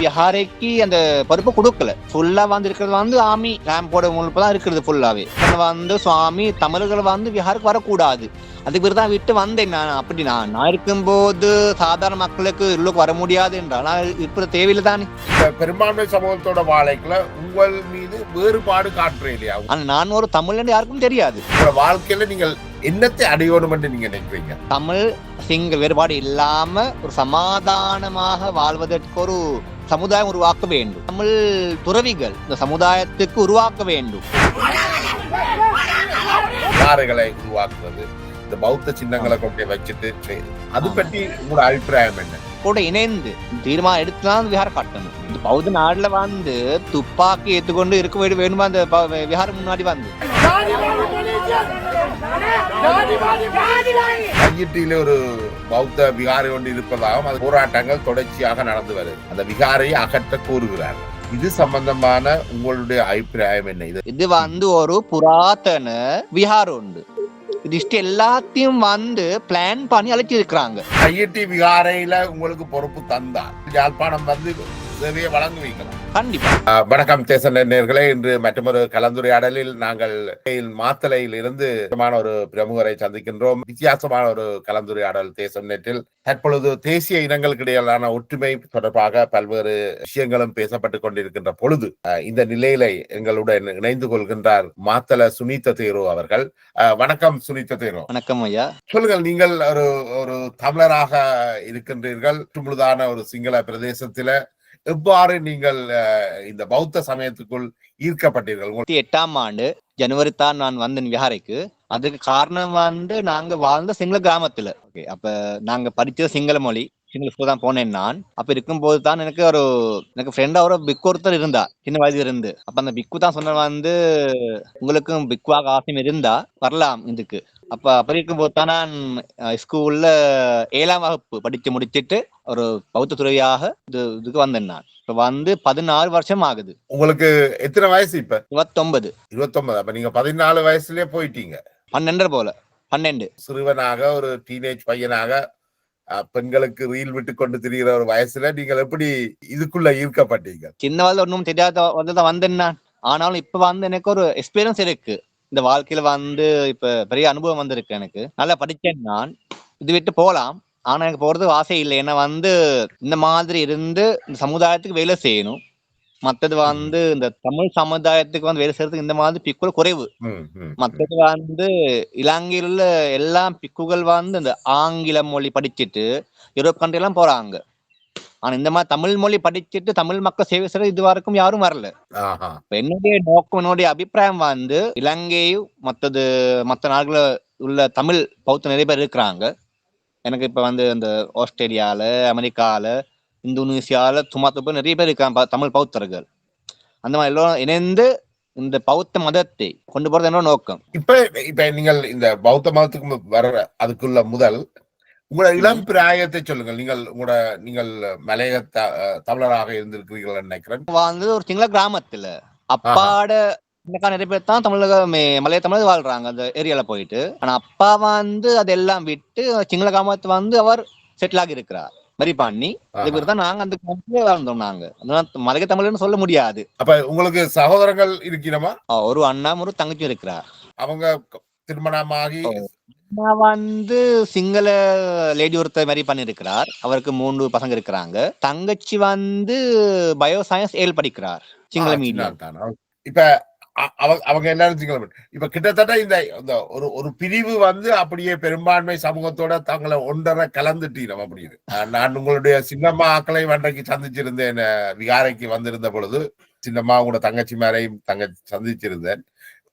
விஹாரைக்கு அந்த பொறுப்பு கொடுக்கல. ஃபுல்லா வந்து இருக்கிறது வந்து ஆமி கேம்போட முழுப்பு தான் இருக்கிறது ஃபுல்லாவே. வந்து சுவாமி தமிழர்கள் வந்து விஹாருக்கு வரக்கூடாது, அதுக்கு பிறகு தான் விட்டு வந்தேன் நான். அப்படி நான் இருக்கும்போது சாதாரண மக்களுக்கு உள்ளுக்கு வர முடியாது என்றால் நான் இப்ப தேவையில்லை தானே. பெரும்பான்மை சமூகத்தோட வாழ்க்கையில உங்கள் மீது வேறுபாடு காட்டுறேன் இல்லையா? ஆனா நான் ஒரு தமிழ் யாருக்கும் தெரியாது. வாழ்க்கையில நீங்கள் என்னத்தை அடையணும் என்று நீங்க நினைக்கிறீங்க? தமிழ் சிங்க வேறுபாடு இல்லாம ஒரு சமாதானமாக வாழ்வதற்கு ஒரு சமுதாயம் உருவாக்க வேண்டும். தமிழ் துறவிகள் இந்த சமுதாயத்துக்கு உருவாக்க வேண்டும். உருவாக்குறது, இந்த பௌத்த சின்னங்களை கொண்டு வச்சுட்டு அது பற்றி உங்களோட அபிப்பிராயம் என்ன? கூட இணைந்து தீர்மானம் எடுத்துதான் விஹாரம் கட்டணும். இந்த பௌத்த நாடுல வந்து துப்பாக்கி ஏத்துக்கொண்டு இருக்க வேணுமா அந்த விஹாரம் முன்னாடி வந்து கையிட்டியில ஒரு பௌத்த விகாரை ஒன்று இருப்பதாகவும் அது போராட்டங்கள் தொடர்ச்சியாக நடந்து வருது. அந்த விகாரையை அகற்ற கூறுகிறார். இது சம்பந்தமான உங்களுடைய அபிப்பிராயம் என்ன? இது வந்து ஒரு புராதன விஹாரம் உண்டு. இது எல்லாத்தையும் வந்து பிளான் பண்ணி அழைச்சிருக்கிறாங்க. கையிட்டி விகாரையில உங்களுக்கு பொறுப்பு தந்தார் யாழ்ப்பாணம் வந்து சேவையை வழங்குவீங்களா? கண்டிப்பா. வணக்கம் தேச நேயர்களே, இன்று மற்றொரு கலந்துரையாடலில் நாங்கள் மாத்தளையில் இருந்து ஒரு பிரமுகரை சந்திக்கின்றோம். வித்தியாசமான ஒரு கலந்துரையாடல் தேசம் நேற்றில். தற்பொழுது தேசிய இனங்களுக்கு இடையிலான ஒற்றுமை தொடர்பாக பல்வேறு விஷயங்களும் பேசப்பட்டுக் கொண்டிருக்கின்ற பொழுது இந்த நிலையில எங்களுடன் இணைந்து கொள்கின்றார் மாத்தள சுனித்த தேரோ அவர்கள். வணக்கம் சுனித்த தேரோ. வணக்கம் ஐயா. சொல்லுங்கள், நீங்கள் ஒரு தமிழராக இருக்கின்றீர்கள். முழுதான ஒரு சிங்கள பிரதேசத்தில எவ்வாறு நீங்கள் இந்த பௌத்த சமயத்துக்குள் ஈர்க்கப்பட்டீர்கள்? 2008ஆம் ஆண்டு ஜனவரி தான் நான் வந்தேன் விஹாரைக்கு. அதுக்கு காரணம் வந்து நாங்க வாழ்ந்த சிங்கள கிராமத்துல. அப்ப நாங்க படிச்ச சிங்கள மொழி, சிங்கள ஸ்கூல் தான் போனேன் நான். அப்ப இருக்கும்போது தான் எனக்கு ஃப்ரெண்டா ஒரு பிக்கு ஒருத்தர் இருந்தா சின்ன வயதுல இருந்து. அப்ப அந்த பிக்கு தான் சொன்ன வந்து உங்களுக்கும் பிக்குவாக ஆசையம் இருந்தா வரலாம் இதுக்கு. அப்படி இருக்கும்போது தான் நான் ஸ்கூல்ல 7ஆம் வகுப்பு படிச்சு முடிச்சிட்டு ஒரு பௌத்த துறவியாக இதுக்கு வந்தேன் நான். இப்ப வந்து 14 வருஷம் ஆகுது. உங்களுக்கு எத்தனை வயசு இப்ப? 29. அப்ப நீங்க 14 வயசுலயே போயிட்டீங்க. 12 போல 12. சிறுவனாக ஒரு டீனேஜ் பையனாக பெண்களுக்கு ரீல் விட்டு கொண்டு திரிகிற ஒரு வயசுல நீங்கள் எப்படி இதுக்குள்ள ஈர்க்கப்பட்டீங்க? சின்ன வயதுல ஒன்றும் தெரியாத வந்தேன் நான். ஆனாலும் இப்ப வந்து எனக்கு ஒரு எக்ஸ்பீரியன்ஸ் இருக்கு. இந்த வாழ்க்கையில வந்து இப்ப பெரிய அனுபவம் வந்திருக்கு எனக்கு. நல்லா படிச்சேன் நான். இது விட்டு போலாம், ஆனா எனக்கு போறது ஆசை இல்லை. ஏன்னா வந்து இந்த மாதிரி இருந்து இந்த சமுதாயத்துக்கு வேலை செய்யணும். மற்றது வந்து இந்த தமிழ் சமுதாயத்துக்கு வந்து வேலை செய்யறதுக்கு இந்த மாதிரி பிக்குகள் குறைவு. மற்றது வந்து இலங்கையில் உள்ள எல்லா பிக்குகள் வந்து இந்த ஆங்கில மொழி படிச்சுட்டு யூரோப் கண்ட்ரி எல்லாம் போறாங்க. ஆனா இந்த மாதிரி தமிழ் மொழி படிச்சுட்டு தமிழ் மக்கள் சேவை செய்ய இது வரைக்கும் யாரும் வரல. என்னுடைய நோக்கம், என்னுடைய அபிப்பிராயம் வந்து இலங்கையும் மற்ற நாடுகள உள்ள தமிழ் பௌத்த நிறைய பேர் இருக்கிறாங்க. எனக்கு இப்ப வந்து இந்த ஆஸ்திரேலியால, அமெரிக்கால, இந்தோனேசியால சும்மா நிறைய பேர் இருக்காங்க தமிழ் பௌத்தர்கள். அந்த மாதிரி எல்லாம் இணைந்து இந்த பௌத்த மதத்தை கொண்டு போறது என்னோட நோக்கம். இப்ப நீங்கள் இந்த பௌத்த மதத்துக்கு வர்ற அதுக்குள்ள முதல் உங்களோட இளம் பிராயத்தை சொல்லுங்கள். நீங்கள் மலைய தமிழராக இருந்திருக்கிறீர்கள் நினைக்கிறேன். வந்து ஒரு சிங்கள கிராமத்துல அப்பாட நிறைய பேர் தான் தமிழக மலைய தமிழ் வாழ்றாங்க அந்த ஏரியால போயிட்டு. ஆனா அப்பா வந்து அதெல்லாம் விட்டு சிங்கள கிராமத்தை வந்து அவர் செட்டில் ஆகி இருக்கிறார். மாதிரி பண்ணி தான் நாங்க அந்த கிராமத்துல வாழ்ந்தோம். நாங்க மலைய தமிழ்னு சொல்ல முடியாது. அப்ப உங்களுக்கு சகோதரங்கள் இருக்கிறமா? ஒரு அண்ணா ஒரு தங்கச்சி இருக்கிறார். அவங்க திருமணமாகி வந்து சிங்கள லேடி ஒருத்தர் மாதிரி பண்ணிருக்கிறார். அவருக்கு 3 பசங்க இருக்கிறாங்க. தங்கச்சி வந்து பயோசயின்ஸ் படிக்கிறார், சிங்கள மீடியம். இப்ப அவங்க எல்லாரும் சிங்கள. இப்ப கிட்டத்தட்ட இந்த ஒரு பிரிவு வந்து அப்படியே பெரும்பான்மை சமூகத்தோட தங்களை ஒன்றரை கலந்துட்டீங்க அப்படின்னு. நான் உங்களுடைய சின்னம்மா ஆக்களை அன்றைக்கு சந்திச்சிருந்தேன். விகாரைக்கு வந்திருந்த பொழுது சின்னம்மா உங்களோட தங்கச்சி மேலையும் சந்திச்சிருந்தேன்.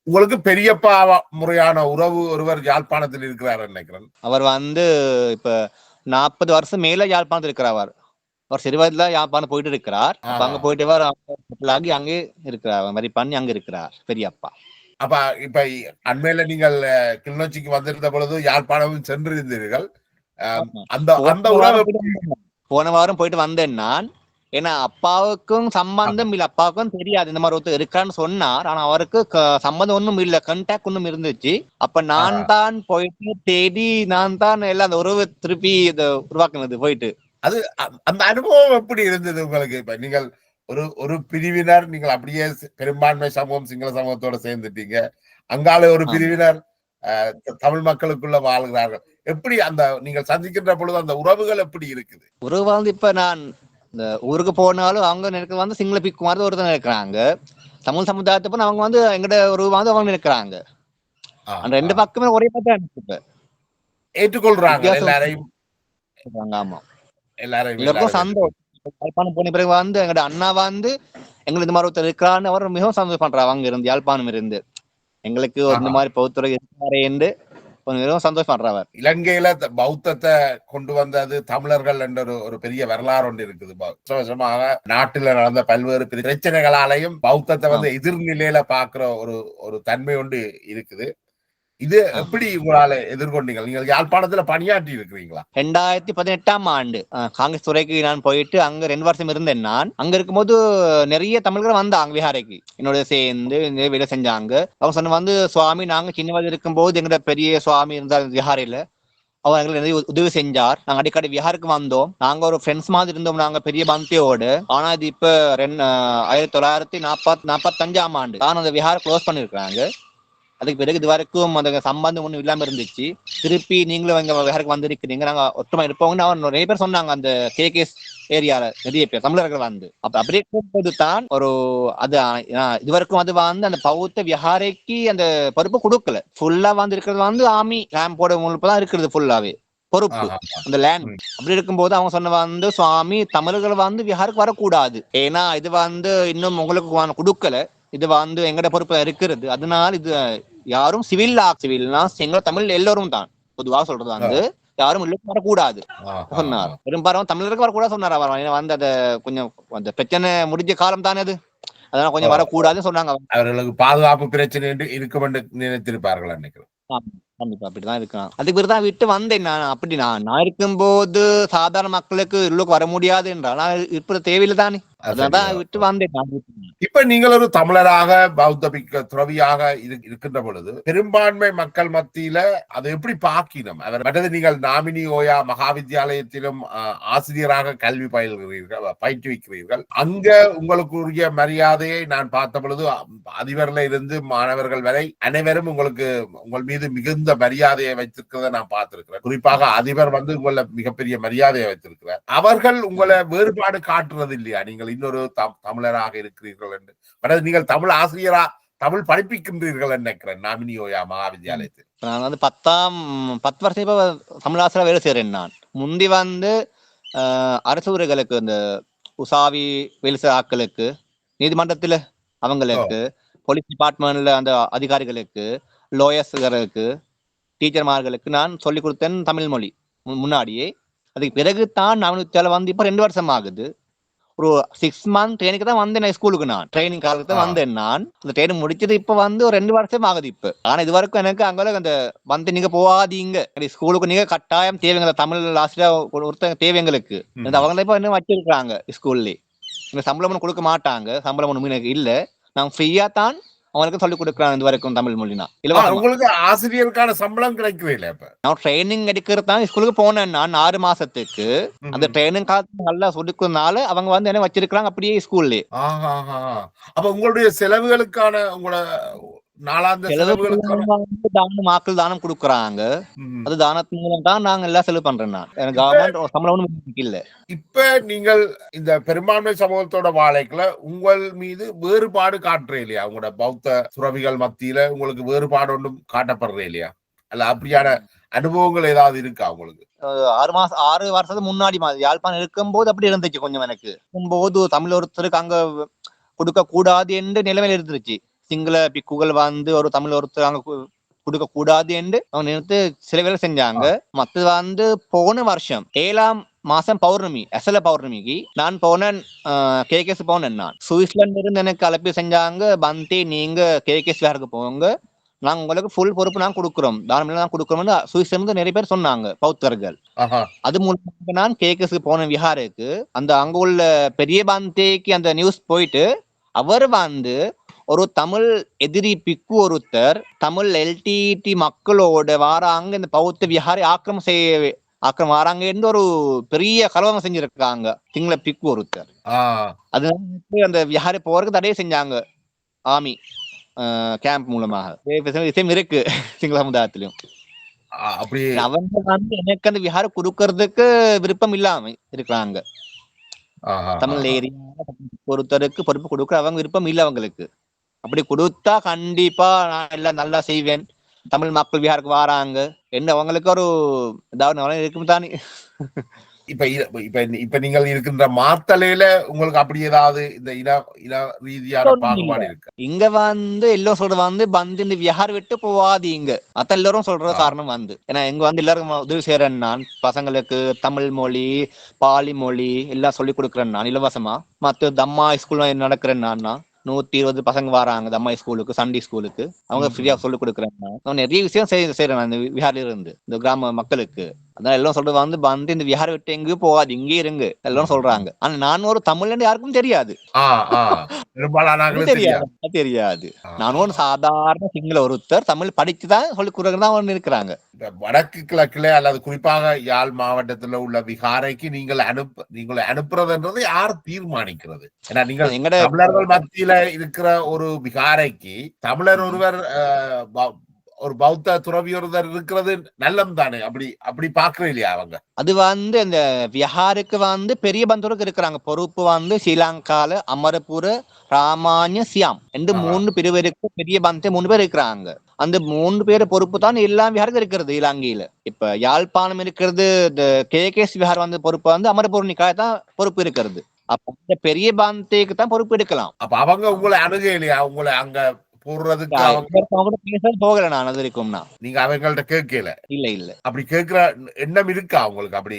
உங்களுக்கு பெரியப்பா முறையான உறவு ஒருவர் யாழ்ப்பாணத்தில் இருக்கிறார் நினைக்கிறேன். அவர் வந்து இப்ப 40 வருஷம் மேல யாழ்ப்பாணத்தில் இருக்கிறார். அவர் சிறு வயதுல யாழ்ப்பாணம் போயிட்டு இருக்கிறார். அங்க போயிட்டு ஆகி அங்கே இருக்கிறார், மாதிரி பண்ணி அங்க இருக்கிறார் பெரியப்பா. அப்ப இப்ப அண்மையில நீங்கள் கிளிநொச்சிக்கு வந்திருந்த பொழுது யாழ்ப்பாணமும் சென்றிருந்தீர்கள். அந்த உறவு போன வாரம் போயிட்டு வந்தேன் நான். ஏன்னா அப்பாவுக்கும் சம்பந்தம் இல்ல, அப்பாவுக்கும் தெரியாது இந்த மாதிரி ஒருத்தர் இருக்கான்னு சொன்னார். ஆனா அவருக்கு சம்பந்தம் ஒண்ணும் இல்ல, கண்டாக்ட் ஒண்ணும் இருந்துச்சு. அப்ப நான் தான் போயிட்டு தேடி நான் தான் எல்லாம் அந்த உறவு திருப்பி இதை உருவாக்குனது போயிட்டு. அது அந்த அனுபவம் எப்படி இருந்தது உங்களுக்கு? இப்ப நீங்கள் ஒரு ஒரு பிரிவினர், நீங்கள் அப்படியே பெரும்பான்மை சமூகம் சிங்கள சமூகத்தோட சேர்ந்துட்டீங்க. அங்கால ஒரு ஆமா. பிரிவினர் தமிழ் மக்களுக்குள்ள வாழ்கிறார்கள். எப்படி அந்த நீங்கள் சந்திக்கின்ற பொழுது அந்த உறவுகள் எப்படி இருக்குது? உறவு வந்து இப்ப நான் இந்த ஊருக்கு போனாலும் அவங்க எனக்கு வந்து சிங்கள பிக்கு மாதிரி ஒருத்தர் இருக்கிறாங்க. தமிழ் சமுதாயத்தை அவங்க வந்து எங்கட உறவு வந்து அவங்க இருக்கிறாங்க. ஆ, அந்த ஆ. 2 பக்கமே ஒரே மாதிரி தான் இருக்கு இப்ப. ஏற்றுக்கொள்றாங்க வித்தியாசம் எல்லாரையும். ஆமா. எல்லாரையும் எல்லாருக்கும் எல்லாரும் சந்தோஷம். யாழ்ப்பாணம் போன பிறகு வந்து எங்கட அண்ணா வந்து எங்களுக்கு இந்த மாதிரி ஒருத்தர் இருக்கிறான்னு அவர் மிகவும் சந்தோஷம் பண்றாரு. அங்க இருந்து யாழ்ப்பாணம் இருந்து எங்களுக்கு ஒரு இந்த ஆஹா. மாதிரி பௌத்தர் இருக்காரே என்று மிகவும் சந்தோஷம் பண்றவர். இலங்கையில பௌத்தத்தை கொண்டு வந்தது தமிழர்கள் என்ற ஒரு பெரிய வரலாறு ஒன்று இருக்குது. வருஷமாக நாட்டில் நடந்த பல்வேறு பிரச்சனைகளாலையும் பௌத்தத்தை வந்து எதிர்நிலையில பாக்குற ஒரு ஒரு தன்மை ஒன்று இருக்குது. இது எப்படி உங்களால எதிர்கொண்டீங்க? நீங்கள் யாழ்ப்பாணத்துல பணியாற்றி இருக்கிறீங்களா? 2018ஆம் ஆண்டு காங்கிரஸ் துறைக்கு நான் போயிட்டு அங்க 2 வருஷம் இருந்தேன். நான் அங்க இருக்கும்போது நிறைய தமிழர்கள் வந்தாங்க விஹாரைக்கு என்னோட சேர்ந்து வேலை செஞ்சாங்க. அவங்க சொன்ன வந்து சுவாமி நாங்க சின்ன வயது இருக்கும்போது எங்கட பெரிய சுவாமி இருந்தார் விஹாரையில. அவர் எங்களுக்கு நிறைய உதவி செஞ்சார். நாங்க அடிக்கடி விஹாருக்கு வந்தோம். நாங்க ஒரு ஃப்ரெண்ட்ஸ் மாதிரி இருந்தோம். நாங்க பெரிய பந்தியோடு. ஆனா இது இப்ப 1945ஆம் ஆண்டு தான் அந்த விஹாரை க்ளோஸ் பண்ணிருக்காங்க. அதுக்கு பிறகு இது வரைக்கும் அந்த சம்பந்தம் ஒண்ணும் இல்லாம இருந்துச்சு. திருப்பி நீங்களும் எங்க விஹாருக்கு வந்திருக்கிறீங்க, நாங்க ஒற்றுமை இருப்போம்னு அவர் நிறைய பேர் சொன்னாங்க. அந்த கேகேஸ் ஏரியால நிறைய பேர் தமிழர்கள் வந்து அப்படியே போது தான் ஒரு அது இது வரைக்கும் அது வந்து அந்த பௌத்த விஹாரைக்கு அந்த பொறுப்பு கொடுக்கல. ஃபுல்லா வந்து இருக்கிறது வந்து ஆர்மி கேம்போட முழுப்பு தான் இருக்கிறது ஃபுல்லாவே பொறுப்பு அந்த லேண்ட். அப்படி இருக்கும்போது அவங்க சொன்ன வந்து சுவாமி தமிழர்கள் வந்து விஹாருக்கு வரக்கூடாது, ஏன்னா இது வந்து இன்னும் உங்களுக்கு கொடுக்கல, இது வந்து எங்கட பொறுப்பு இருக்கிறது. அதனால இது யாரும் சிவில்னா எங்க தமிழ் எல்லோரும் தான் பொதுவாக சொல்றது வந்து யாரும் உள்ள வரக்கூடாது சொன்னார். பெரும்பாலும் தமிழருக்கு வரக்கூடாது சொன்னார். அவர் வந்து அதை கொஞ்சம் அந்த பிரச்சனை முடிஞ்ச காலம் தானே அது, அதனால கொஞ்சம் வரக்கூடாதுன்னு சொன்னாங்க. அவர்களுக்கு பாதுகாப்பு பிரச்சனை இருக்கும் என்று நினைத்திருப்பார்கள் நினைக்கிறேன். கண்டிப்பா அப்படிதான் இருக்கான். அதுக்கு பிறகுதான் விட்டு வந்தேன். நான் அப்படி நான் இருக்கும்போது சாதாரண மக்களுக்கு உள்ளுக்கு வர முடியாது என்றால் நான் இப்ப தேவையில்லை தானே, அதான் விட்டு வந்தேன். இப்ப நீங்கள் ஒரு தமிழராக பௌத்த துறவியாக இருக்கின்ற பொழுது பெரும்பான்மை மக்கள் மத்தியில அதை எப்படி பாக்கினோம்? மற்றது நீங்கள் நாமினி ஓயா மகாவித்யாலயத்திலும் ஆசிரியராக கல்வி பயிற்றுவிக்கிறீர்கள். அங்க உங்களுக்குரிய மரியாதையை நான் பார்த்த பொழுது அதிபர்ல இருந்து மாணவர்கள் வரை அனைவரும் உங்களுக்கு உங்கள் மீது மிகுந்த மரியாதையை வைத்திருக்கிறத நான் பார்த்திருக்கிறேன். குறிப்பாக அதிபர் வந்து உங்களை மிகப்பெரிய மரியாதையை வைத்திருக்கிறார். அவர்கள் உங்களை வேறுபாடு காட்டுறது இல்லையா? நீங்கள் இன்னொரு தமிழராக இருக்கிறீர்கள் என்று. நீங்கள் தமிழ் ஆசிரியரா தமிழ் படிப்பிக்கின்றீர்கள் நினைக்கிறேன் நாமினியோயா மகாவித்யாலயத்தில். நான் வந்து 10 வருஷம் இப்ப தமிழ் ஆசிரியர் வேலை செய்யறேன். நான் முந்தி வந்து அரசு ஊர்களுக்கு இந்த உசாவி வேலை செய்ய ஆட்களுக்கு, நீதிமன்றத்துல அவங்களுக்கு, போலீஸ் டிபார்ட்மெண்ட்ல அந்த அதிகாரிகளுக்கு, லோயர்ஸ்களுக்கு, டீச்சர்மார்களுக்கு நான் சொல்லிக் கொடுத்தேன் தமிழ் மொழி முன்னாடியே. அதுக்கு பிறகு தான் நான் வந்து இப்ப 2 வருஷம் ஆகுது. ஒரு 6 மந்த் ட்ரைனிங் தான் வந்தேன் ஸ்கூலுக்கு. நான் ட்ரைனிங் காலத்துல தான் வந்தேன். நான் அந்த ட்ரைனிங் முடிச்சது இப்ப வந்து ஒரு 2 வருஷம் ஆகுது இப்ப. ஆனா இது வரைக்கும் எனக்கு அங்க அந்த வந்து நீங்க போகாதீங்க, ஸ்கூலுக்கு நீங்க கட்டாயம் தேவைங்க, தமிழ் ஆசிரியர் ஒருத்தங்க தேவைங்களுக்கு அவங்க இப்ப இன்னும் வச்சிருக்காங்க ஸ்கூல்ல. சம்பளம் ஒன்றும் கொடுக்க மாட்டாங்க, சம்பளம் ஒன்றும் எனக்கு இல்ல, நான் ஃப்ரீயா தான் அவங்களுக்கு சொல்லிக் கொடுக்குறாங்க இது வரைக்கும் தமிழ் மொழினா. இல்ல உங்களுக்கு ஆசிரியருக்கான சம்பளம் கிடைக்கவே இல்லை. இப்ப நான் ட்ரைனிங் எடுக்கிறது தான் ஸ்கூலுக்கு போனேன். நான் 6 மாசத்துக்கு அந்த ட்ரைனிங் காலத்துல நல்லா சொல்லிக்கிறதுனால அவங்க வந்து என்ன வச்சிருக்காங்க அப்படியே ஸ்கூல்ல. அப்ப உங்களுடைய செலவுகளுக்கான உங்களோட நாளாந்த மாக்கள் தானம் கொடுக்குறாங்க. அது தானத்தின் மூலம் தான் நாங்க எல்லாம் செலவு பண்றேன். நான் எனக்கு கவர்மெண்ட் சம்பளம் ஒன்றும் இல்ல. இப்ப நீங்கள் இந்த பெரும்பான்மை சமூகத்தோட வாழைக்குள்ள உங்கள் மீது வேறுபாடு காட்டுறே இல்லையா? உங்களோட பௌத்த துறவிகள் மத்தியில உங்களுக்கு வேறுபாடு ஒன்றும் காட்டப்படுறே இல்லையா? அல்ல அப்படியான அனுபவங்கள் ஏதாவது இருக்கா உங்களுக்கு? 6 வருஷத்துக்கு முன்னாடி யாழ்ப்பாணம் இருக்கும்போது அப்படி இருந்துச்சு. கொஞ்சம் எனக்கு இருக்கும்போது தமிழ் ஒருத்தருக்கு அங்க கொடுக்க கூடாது என்று நிலைமையில இருந்துச்சு. சிங்கள பிக்குகள் வந்து ஒரு தமிழ் ஒருத்தர் அங்க கொடுக்க கூடாது என்று அவங்க நினைத்து சில வேலை செஞ்சாங்க. மற்றது வந்து போன வருஷம் 7ஆம் மாசம் பௌர்ணமி, அசல பௌர்ணமிக்கு நான் போனேன். கேகேஸ் போனேன். நான் சுவிட்சர்லாந்து இருந்து எனக்கு அழைப்பு செஞ்சாங்க, பந்தி நீங்க கேகேஸ் வேருக்கு போங்க, நாங்க உங்களுக்கு ஃபுல் பொறுப்பு நாங்க கொடுக்குறோம், தானம் தான் கொடுக்குறோம்னு சுவிட்சர்லாந்து நிறைய பேர் சொன்னாங்க பௌத்தர்கள். அது மூலமாக நான் கேகேஸ்க்கு போன விஹாருக்கு. அந்த அங்க உள்ள பெரிய பந்திக்கு அந்த நியூஸ் போயிட்டு அவர் வந்து ஒரு தமிழ் எதிரி பிக்கு ஒருத்தர் தமிழ் எல்டிடி மக்களோட வாராங்க இந்த பௌத்த விஹாரை அப்புறம் வாராங்க இருந்து ஒரு பெரிய கலவரம் செஞ்சிருக்காங்க சிங்கள பிக்கு ஒருத்தர். அதனால அந்த விஹாரை போறதுக்கு தடையை செஞ்சாங்க ஆர்மி கேம்ப் மூலமாக விஷயம் இருக்கு சிங்கள சமுதாயத்திலும். அப்படி அவங்க வந்து எனக்கு அந்த விஹாரை கொடுக்கறதுக்கு விருப்பம் இல்லாம இருக்கிறாங்க. தமிழ் ஏரியா ஒருத்தருக்கு பொறுப்பு கொடுக்க அவங்க விருப்பம் இல்லை அவங்களுக்கு. அப்படி கொடுத்தா கண்டிப்பா நான் எல்லாம் நல்லா செய்வேன். தமிழ் மக்கள் விஹாருக்கு வராங்க என்ன அவங்களுக்கு ஒரு ஏதாவது இருக்கும் தானே. இப்ப நீங்கள் இருக்கின்ற மாத்தலையில உங்களுக்கு அப்படி ஏதாவது இந்த இன ரீதியான பாகுபாடு இருக்கு? இங்க வந்து எல்லோரும் சொல்றது வந்து இந்த விஹார் விட்டு போவாதீங்க அத்த எல்லாரும் சொல்ற காரணம் வந்து ஏன்னா இங்க வந்து எல்லாரும் உதவி செய்யறேன் நான் பசங்களுக்கு தமிழ் மொழி பாலி மொழி எல்லாம் சொல்லி கொடுக்குறேன் நான் இலவசமா. மத்த தம்மா ஸ்கூல் நடக்கிறேன் நான் 120 பசங்க வராங்க தம்மா ஸ்கூலுக்கு சண்டே ஸ்கூலுக்கு அவங்க ஃப்ரீயா சொல்லி கொடுக்குறேன். நான் நிறைய விஷயம் செய்யறேன் நான் இந்த விஹார்ல இருந்து இந்த கிராம மக்களுக்கு. அதான் எல்லாம் சொல்றது வந்து இந்த விஹாரை விட்டு எங்கேயும் போகாது இங்கே இருங்க எல்லாரும் சொல்றாங்க. ஆனா நான் ஒரு தமிழ்ல யாருக்கும் தெரியாது தெரியாது. நான் ஒரு சாதாரண சிங்கள ஒருத்தர் தமிழ் படிச்சுதான் சொல்லி கொடுக்கறதான் இருக்கிறாங்க. வடக்கு கிழக்குல அல்லது குறிப்பாக யாழ் மாவட்டத்துல உள்ள விஹாரைக்கு நீங்கள் அனுப்புறதுன்றது யார் தீர்மானிக்கிறது? ஏன்னா நீங்கள் தமிழர்கள் மத்தியில இருக்கிற ஒரு விஹாரைக்கு தமிழர் ஒருவர் ஒரு பௌத்த துறவி ஒருவர் இருக்கிறது நல்லம் தானே. அப்படி பாக்குறது இல்லையா அவங்க? அது வந்து இந்த விஹாருக்கு வந்து பெரிய பந்தூருக்கு இருக்கிறாங்க பொறுப்பு வந்து ஸ்ரீலங்கால அமரபுர ராமானிய சியாம் என்று 3 பிரிவருக்கு பெரிய பந்தே 3 பேர் இருக்கிறாங்க. அந்த 3 பேர் பொறுப்பு தான் எல்லா விஹாருக்கு இருக்கிறது இலங்கையில. இப்ப யாழ்ப்பாணம் இருக்கிறது இந்த கேகேஎஸ் விஹார் வந்து பொறுப்பு வந்து அமரபூர்ணிக்காய் தான் பொறுப்பு இருக்கிறது. அப்ப இந்த பெரிய பந்தேக்கு தான் பொறுப்பு எடுக்கலாம். அப்ப அவங்க உங்களை அணுகையிலையா உங்களை அங்க போகல நான் அது இருக்கும்னா நீங்க அவங்கள்ட்ட கேட்கல? இல்ல அப்படி கேட்கிற எண்ணம் இருக்கா உங்களுக்கு? அப்படி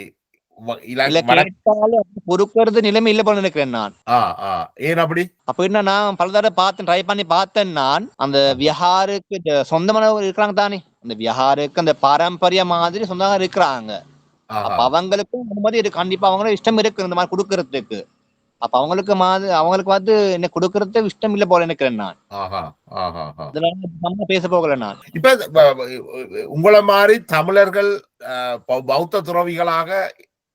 பொறுக்கிறது நிலைமை இல்ல போல நினைக்கிறேன் நான். ஏன் அப்படி? அப்படின்னா நான் பல தடவை பார்த்தேன் ட்ரை பண்ணி பார்த்தேன் நான். அந்த விஹாருக்கு சொந்தமானவங்க இருக்கிறாங்க தானே அந்த விஹாருக்கு அந்த பாரம்பரிய மாதிரி சொந்தமாக இருக்கிறாங்க. அப்ப அவங்களுக்கும் அனுமதி இருக்கு கண்டிப்பா அவங்களும் இஷ்டம் இருக்கு இந்த மாதிரி கொடுக்கறதுக்கு. அப்ப அவங்களுக்கு வந்து என்ன கொடுக்கறது இஷ்டம் இல்ல போல நினைக்கிறேன் நான். பேச போகல நான். இப்ப உங்களை மாதிரி தமிழர்கள் பௌத்த துறவிகளாக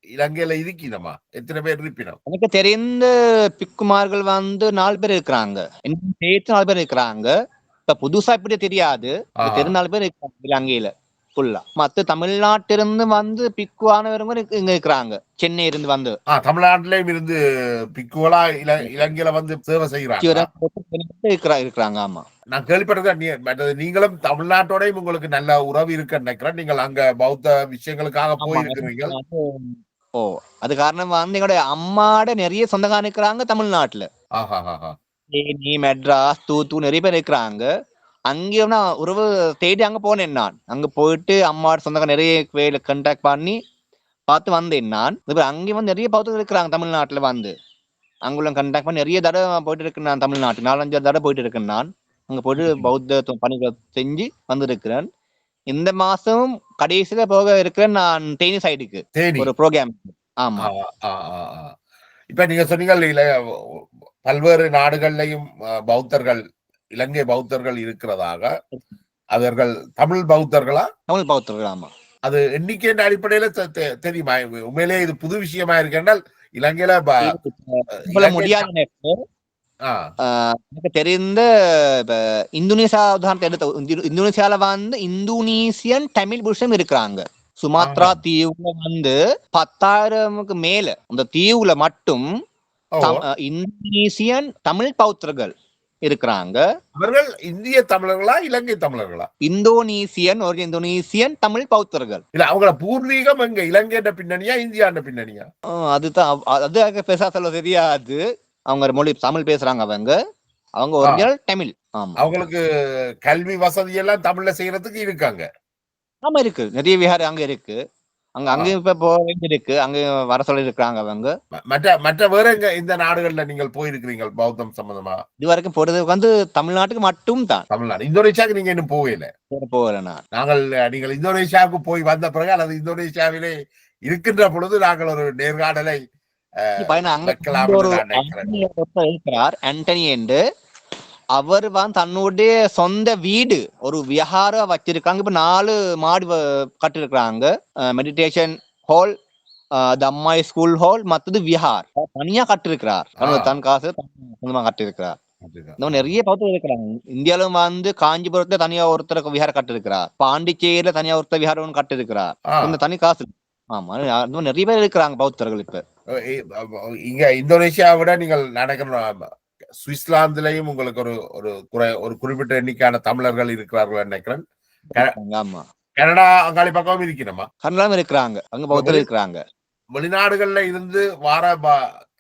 இலங்கையில இருக்கீனமா? எத்தனை பேர் இருப்பினோம்? எனக்கு தெரிந்த பிக்குமார்கள் வந்து 4 பேர் இருக்கிறாங்க. 4 பேர் இருக்கிறாங்க. இப்ப புதுசா இப்படி தெரியாது. தெரிந்த 4 பேர் இருக்காங்க இலங்கையில ஃபுல்லா. மத்த தமிழ்நாட்டிலிருந்து வந்து பிக்குவானவங்க இங்க இருக்கிறாங்க. சென்னை இருந்து வந்து தமிழ்நாட்டிலயும் இருந்து பிக்குவலா இலங்கையில வந்து சேவை செய்யறாங்க இருக்கிறாங்க. ஆமா நான் கேள்விப்பட்டது. நீங்களும் தமிழ்நாட்டோடய உங்களுக்கு நல்ல உறவு இருக்குன்னு நினைக்கிறேன். நீங்கள் அங்க பௌத்த விஷயங்களுக்காக போயிருக்கிறீங்க. அது காரணம் வந்து எங்களுடைய அம்மாட நிறைய சொந்தக்காரங்க இருக்கிறாங்க தமிழ்நாட்டுல. தேனி மெட்ராஸ் தூத்து நிறைய பேர் இருக்கிறாங்க. அங்கேயும் நான் உறவு தேடி அங்க போனேன் நான். அங்க போயிட்டு அம்மாவோட சொந்தக்கார நிறைய வேலை கண்டாக்ட் பண்ணி பார்த்து வந்தேன் நான். அங்கேயும் வந்து நிறைய பௌத்தர்கள் இருக்கிறாங்க தமிழ்நாட்டுல வந்து. அங்குள்ள கண்டாக்ட் பண்ணி நிறைய தடவை போயிட்டு இருக்கேன் நான் தமிழ்நாட்டு 4-5 தடவை போயிட்டு இருக்கேன் நான். அங்க போயிட்டு பௌத்த பணிகளை செஞ்சு வந்திருக்கிறேன். இந்த மாசம் கடைசியில போக இருக்கிறேன் நான் தேனி சைடுக்கு ஒரு ப்ரோக்ராம். ஆமா இப்ப நீங்க சொன்னீங்க பல்வேறு நாடுகள்லயும் பௌத்தர்கள் இலங்கை பௌத்தர்கள் இருக்கிறதாக. அவர்கள் தமிழ் பௌத்தர்களா? தமிழ் பௌத்தர்கள். ஆமா அது எண்ணிக்கையின் அடிப்படையில தெரியுமா? உண்மையிலேயே இது புது விஷயமா இருக்கேன்னால் இலங்கையில முடியாது. எனக்கு தெரிந்த இந்தோனேசியா உதாரணத்தை எடுத்த இந்தோனேசியால வந்து இந்தோனேசியன் தமிழ் புருஷம் இருக்கிறாங்க. சுமாத்ரா தீவுல வந்து 10,000க்கு மேல அந்த தீவுல மட்டும் இந்தோனேசியன் தமிழ் பௌத்தர்கள் இருக்கிறாங்க. அவர்கள் இந்திய தமிழர்களா இலங்கை தமிழர்களா? இந்தோனேசியன் தமிழ் பௌத்தர்கள். இல்ல அவங்கள பூர்வீகம் எங்க? இலங்கையோட பின்னணியா இந்தியாண்ட பின்னணியா? அதுதான் அது பேச சொல்ல தெரியாது. அவங்க மொழி தமிழ் பேசுறாங்க. அவங்க ஒரிஜினல் தமிழ். ஆமா அவங்களுக்கு கல்வி வசதி எல்லாம் தமிழ்ல செய்யறதுக்கு இருக்காங்க. ஆமா இருக்கு நிறைய விஹார் அங்க இருக்கு. அங்கேயும் இப்ப போக வேண்டியிருக்கு. அங்க வர சொல்லி இருக்கிறாங்க அவங்க. மற்ற வேற எங்க இந்த நாடுகள்ல நீங்கள் போயிருக்கிறீங்க பௌத்தம் சம்பந்தமா? இதுவரைக்கும் போறது வந்து தமிழ்நாட்டுக்கு மட்டும் தான். தமிழ்நாடு. இந்தோனேஷியாவுக்கு நீங்க இன்னும் போகல. நீங்கள் இந்தோனேஷியாவுக்கு போய் வந்த பிறகு அல்லது இந்தோனேஷியாவிலே இருக்கின்ற பொழுது நாங்கள் ஒரு நேர்காணலை இருக்கிறார் ஆண்டனி என்று. அவர் வந்து தன்னுடைய சொந்த வீடு ஒரு விஹார வச்சிருக்காங்க. இப்ப 4 மாடி கட்டிருக்கிறாங்க. மெடிடேஷன் ஹால், தம்மாய் ஸ்கூல் ஹால், மத்தது விஹார் தனியா கட்டிருக்கிறார். தன் காசு சொந்தமா கட்டிருக்கிறார். இந்த மாதிரி நிறைய பௌத்தர்கள் இருக்கிறாங்க. இந்தியாவிலும் வந்து காஞ்சிபுரத்துல தனியா ஒருத்தர் விஹாரம் கட்டிருக்கிறார். பாண்டிச்சேரியில தனியா ஒருத்தர் விஹாரம் கட்டிருக்கிறார். இந்த தனி காசு. ஆமா, இந்த மாதிரி நிறைய பேர் இருக்கிறாங்க பௌத்தர்கள். இப்ப இங்க இந்தோனேஷியாவை விட நீங்கள் நினைக்கிறோம் சுவிட்சர்லாந்துலயும் உங்களுக்கு ஒரு குறிப்பிட்ட எண்ணிக்கையான தமிழர்கள் இருக்கிறார்கள் நினைக்கிறேன். ஆமா, கனடா அங்காளி பக்கமும் இருக்கணுமா? கனடாவும் இருக்கிறாங்க, அங்க பௌத்தர்கள் இருக்கிறாங்க. வெளிநாடுகள்ல இருந்து வார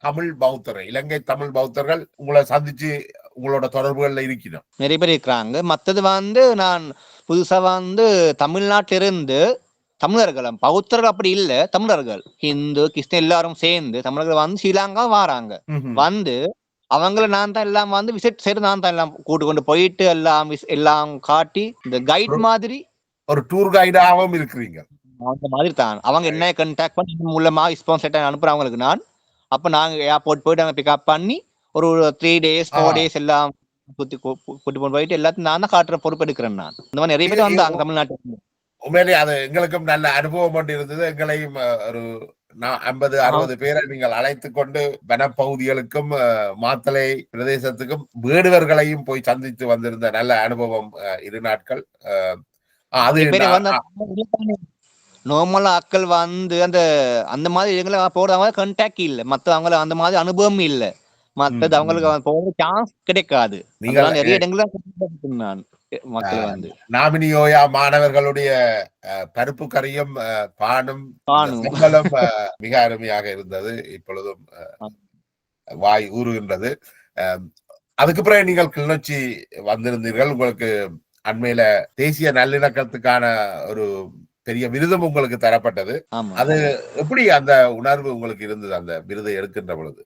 தமிழ் பௌத்தர்கள், இலங்கை தமிழ் பௌத்தர்கள் உங்களை சந்திச்சு உங்களோட தொடர்புகள்ல இருக்கணும். நிறைய பேர் இருக்கிறாங்க. மத்தது வந்து நான் புதுசா வந்து தமிழ்நாட்டில இருந்து தமிழர்கள், பௌத்தர்கள் அப்படி இல்ல, தமிழர்கள், ஹிந்து கிறிஸ்டின் எல்லாரும் சேர்ந்து தமிழர்கள் வந்து ஸ்ரீலங்கா வராங்க. வந்து அவங்கள நான் தான் எல்லாம் வந்து விசிட் செய்து நான் தான் எல்லாம் கூட்டு கொண்டு போயிட்டு எல்லாம் காட்டி இந்த கைட் மாதிரி ஒரு டூர் கைடாகவும் இருக்கிறீங்க. அந்த மாதிரி தான் அவங்க என்ன கண்டாக்ட் பண்ணி மூலமா ஸ்பான்சர் அனுப்புறவங்களுக்கு நான் அப்ப நாங்க ஏர்போர்ட் போயிட்டு அங்க பிக்அப் பண்ணி ஒரு 3 days 4 days எல்லாம் சுத்தி கூட்டு போயிட்டு எல்லாத்தையும் நான் தான் காட்டுற பொறுப்பு எடுக்கிறேன். நான் இந்த மாதிரி நிறைய பேர் வந்தாங்க தமிழ்நாட்டுக்கு. உண்மையிலே அது எங்களுக்கும் நல்ல அனுபவம் கொண்டு இருந்தது. எங்களையும் ஒரு 50-60 பேரை நீங்கள் அழைத்து கொண்டு வனப்பகுதிகளுக்கும் மாத்தளை பிரதேசத்துக்கும் வேடுவர்களையும் போய் சந்தித்து வந்திருந்த நல்ல அனுபவம் 2 நாட்கள். அது நார்மலா ஆட்கள் வந்து அந்த மாதிரி எங்களை போறவங்க கண்டாக்ட் இல்ல, மத்த அவங்கள அந்த மாதிரி அனுபவம் இல்ல, மத்தது அவங்களுக்கு போற சான்ஸ் கிடைக்காது. நிறைய இடங்கள்ல நான் மக்கள் வந்து நாமினியோயா மாணவர்களுடைய பருப்பு கறியும் பானும் மிக அருமையாக இருந்தது. இப்பொழுதும் வாய் ஊறுகின்றது. அதுக்கு பிறகு நீங்கள் கிளிநொச்சி வந்திருந்தீர்கள். உங்களுக்கு அண்மையில தேசிய நல்லிணக்கத்துக்கான ஒரு பெரிய விருதும் உங்களுக்கு தரப்பட்டது. அது எப்படி அந்த உணர்வு உங்களுக்கு இருந்தது அந்த விருதை எடுக்கின்ற பொழுது?